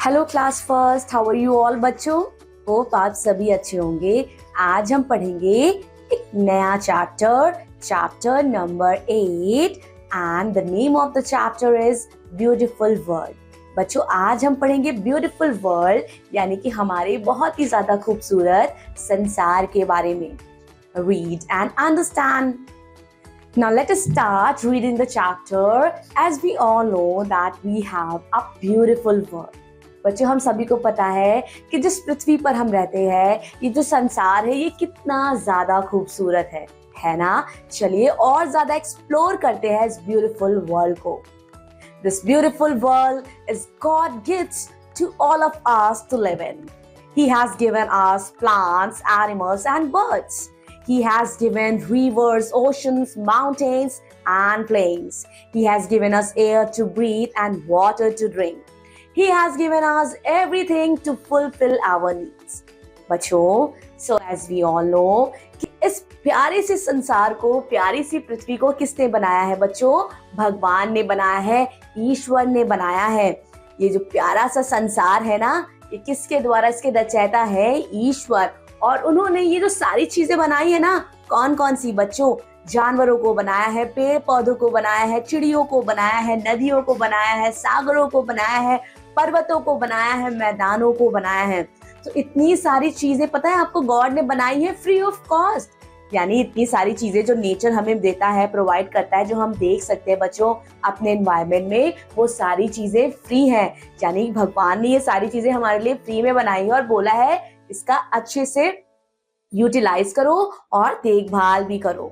Hello class first, how are you all बच्चों। Hope आप सभी अच्छे होंगे। आज हम पढ़ेंगे एक नया chapter number 8 and the name of the chapter is beautiful world. बच्चों आज हम पढ़ेंगे ब्यूटीफुल वर्ल्ड यानी कि हमारे बहुत ही ज्यादा खूबसूरत संसार के बारे में। Read and understand. Now let us start reading the chapter as we all know that we have a beautiful world. बच्चों हम सभी को पता है कि जिस पृथ्वी पर हम रहते हैं, ये जो संसार है ये कितना ज्यादा खूबसूरत है ना। चलिए और ज्यादा एक्सप्लोर करते हैं इस ब्यूटीफुल वर्ल्ड को। This beautiful world is God gifts to all of us to live in. He has given us plants, animals and birds. He has given rivers, oceans, mountains, and plains. He has given us air to breathe and water to drink. He has given us everything to fulfill our needs. बच्चों, so as we all know, कि इस प्यारे से संसार को, प्यारी सी पृथ्वी को किसने बनाया है बच्चों? भगवान ने बनाया है, ईश्वर ने बनाया है। ये जो प्यारा सा संसार है ना, ये किसके द्वारा इसके रचयिता है? ईश्वर। और उन्होंने ये जो सारी चीजें बनाई है ना, कौन कौन सी बच्चों? जानवरों को बनाया है, पेड़ पौधों को बनाया है, चिड़ियों को बनाया है, नदियों को बनाया है, सागरों को बनाया है, पर्वतों को बनाया है, मैदानों को बनाया है। तो इतनी सारी चीजें पता है आपको गॉड ने बनाई है फ्री ऑफ कॉस्ट। यानी इतनी सारी चीजें जो नेचर हमें देता है, प्रोवाइड करता है, जो हम देख सकते हैं बच्चों अपने एनवायरनमेंट में, वो सारी चीजें फ्री हैं। यानी भगवान ने ये सारी चीजें हमारे लिए फ्री में बनाई है और बोला है इसका अच्छे से यूटिलाइज करो और देखभाल भी करो।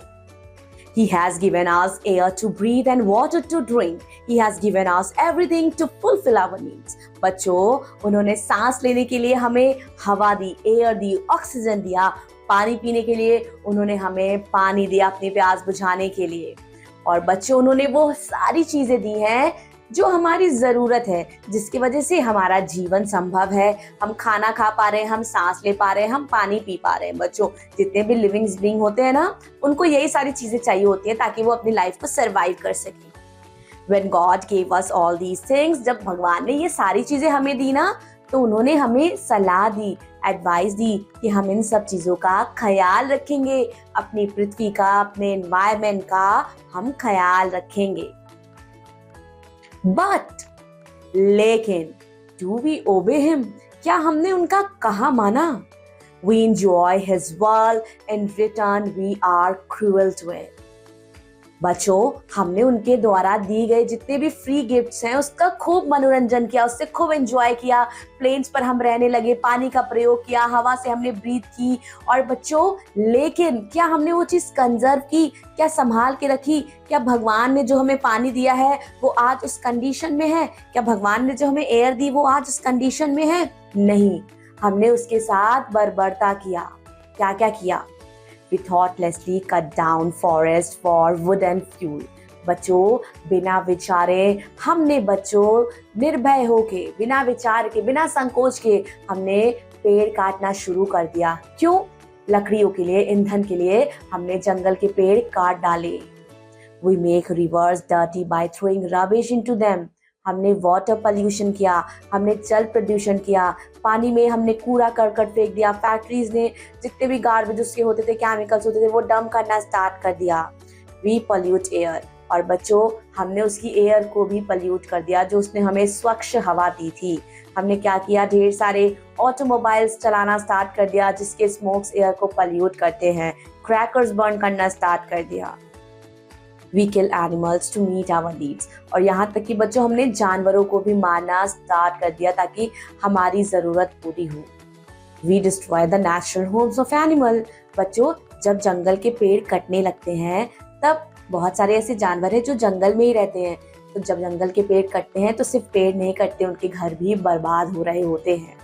He has given us air to breathe and water to drink. He has given us everything to fulfill our needs. बच्चों उन्होंने सांस लेने के लिए हमें हवा दी, एयर दी, ऑक्सीजन दिया। पानी पीने के लिए उन्होंने हमें पानी दिया अपनी प्यास बुझाने के लिए। और बच्चों उन्होंने वो सारी चीजें दी हैं जो हमारी जरूरत है, जिसकी वजह से हमारा जीवन संभव है। हम खाना खा पा रहे हैं, हम सांस ले पा रहे हैं, हम पानी पी पा रहे हैं। बच्चों जितने भी लिविंग बीइंग होते हैं ना, उनको यही सारी चीजें चाहिए होती है ताकि वो अपनी लाइफ को सरवाइव कर सके। When God gave us all these things, जब भगवान ने ये सारी चीजें हमें दी ना, तो उन्होंने हमें सलाह दी, एडवाइस दी कि हम इन सब चीजों का ख्याल रखेंगे, अपनी पृथ्वी का, अपने एनवायरमेंट का हम ख्याल रखेंगे। बट लेकिन डू वी ओबे हिम? क्या हमने उनका कहा माना? We enjoy his world in return we are cruel to it. बच्चों हमने उनके द्वारा दी गए जितने भी फ्री गिफ्ट्स हैं उसका खूब मनोरंजन किया, उससे खूब एंजॉय किया। प्लेन्स पर हम रहने लगे, पानी का प्रयोग किया, हवा से हमने ब्रीथ की। और बच्चों लेकिन क्या हमने वो चीज कंजर्व की? क्या संभाल के रखी? क्या भगवान ने जो हमें पानी दिया है वो आज उस कंडीशन में है? क्या भगवान ने जो हमें एयर दी वो आज उस कंडीशन में है? नहीं, हमने उसके साथ बर्बरता किया। क्या क्या किया? We thoughtlessly cut down forest for wood and fuel. बच्चों बिना विचारे हमने निर्भय होके, बिना विचार के, बिना संकोच के हमने पेड़ काटना शुरू कर दिया। क्यों? लकड़ियों के लिए, ईंधन के लिए हमने जंगल के पेड़ काट डाले। We make rivers dirty by throwing rubbish into them. हमने वाटर पॉल्यूशन किया, हमने जल प्रदूषण किया, पानी में हमने कूड़ा करकट फेंक दिया। फैक्ट्रीज ने जितने भी गार्बेज उसके होते थे, केमिकल्स होते थे, वो डंप करना स्टार्ट कर दिया। We pollute air. और बच्चों हमने उसकी एयर को भी पॉल्यूट कर दिया जो उसने हमें स्वच्छ हवा दी थी। हमने क्या किया? ढेर सारे ऑटोमोबाइल्स चलाना स्टार्ट कर दिया जिसके स्मोक्स एयर को पॉल्यूट करते हैं। क्रैकर्स बर्न करना स्टार्ट कर दिया। We kill animals to meet our needs. और यहाँ तक कि बच्चों हमने जानवरों को भी मारना स्टार्ट कर दिया ताकि हमारी जरूरत पूरी हो। We destroy the natural homes of animal. बच्चों जब जंगल के पेड़ कटने लगते हैं तब बहुत सारे ऐसे जानवर हैं जो जंगल में ही रहते हैं। तो जब जंगल के पेड़ कटते हैं तो सिर्फ पेड़ नहीं कटते, उनके घर भी बर्बाद हो रहे होते हैं।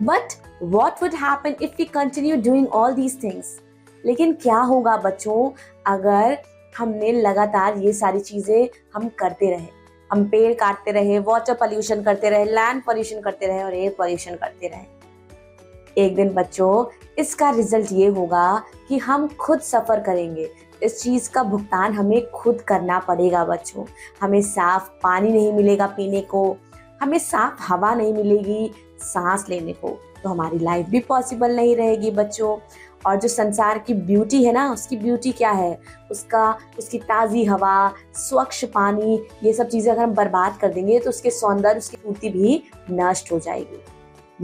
But what would happen if we continue doing all these things? लेकिन क्या होगा बच्चों अगर हमने लगातार ये सारी चीजें हम करते रहे? हम पेड़ काटते रहे, वाटर पॉल्यूशन करते रहे, लैंड पॉल्यूशन करते रहे और एयर पॉल्यूशन करते रहे। एक दिन बच्चों इसका रिजल्ट ये होगा कि हम खुद सफर करेंगे। इस चीज का भुगतान हमें खुद करना पड़ेगा बच्चों। हमें साफ पानी नहीं मिलेगा पीने को, हमें साफ हवा नहीं मिलेगी सांस लेने को, तो हमारी लाइफ भी पॉसिबल नहीं रहेगी बच्चों। और जो संसार की ब्यूटी है ना, उसकी ब्यूटी क्या है, उसकी ताज़ी हवा, स्वच्छ पानी, ये सब चीज़ें अगर हम बर्बाद कर देंगे तो उसके सौंदर्य, उसकी खूबसूरती भी नष्ट हो जाएगी।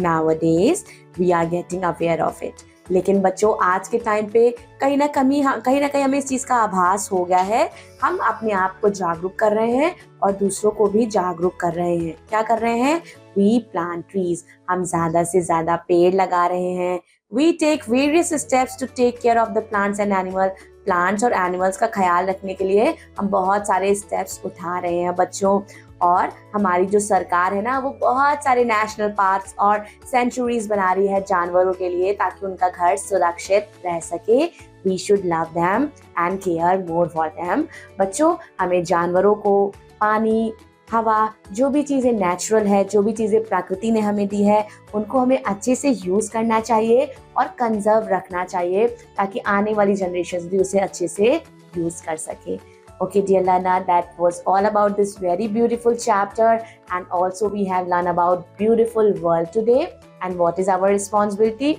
Nowadays we are getting aware of it. लेकिन बच्चों आज के टाइम पे कहीं ना कहीं हमें इस चीज़ का आभास हो गया है। हम अपने आप को जागरूक कर रहे हैं और दूसरों को भी जागरूक कर रहे हैं। क्या कर रहे हैं? We plant trees. हम ज़्यादा से ज़्यादा पेड़ लगा रहे हैं। We take various steps to take care of the plants and animals. Plants और एनिमल्स का ख्याल रखने के लिए हम बहुत सारे स्टेप्स उठा रहे हैं बच्चों। और हमारी जो सरकार है ना, वो बहुत सारे नेशनल पार्क्स और सेंचुरीज बना रही है जानवरों के लिए, ताकि उनका घर सुरक्षित रह सके। We should love them and care more for them. बच्चों, हमें जानवरों को पानी, हवा, जो भी चीज़ें नेचुरल है, जो भी चीज़ें प्रकृति ने हमें दी है, उनको हमें अच्छे से यूज़ करना चाहिए और कंजर्व रखना चाहिए, ताकि आने वाली जनरेशंस भी उसे अच्छे से यूज़ कर सके। Okay, dear learner, that was all about this very beautiful chapter, and also we have learned about beautiful world today. And what is our responsibility?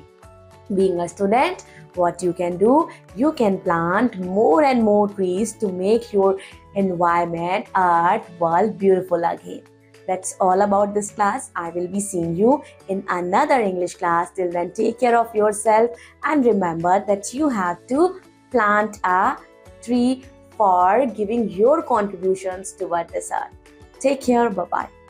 Being a student, what you can do, you can plant more and more trees to make your environment, earth, world beautiful again. That's all about this class. I will be seeing you in another English class. Till then, take care of yourself and remember that you have to plant a tree for giving your contributions toward this earth. Take care. Bye-bye.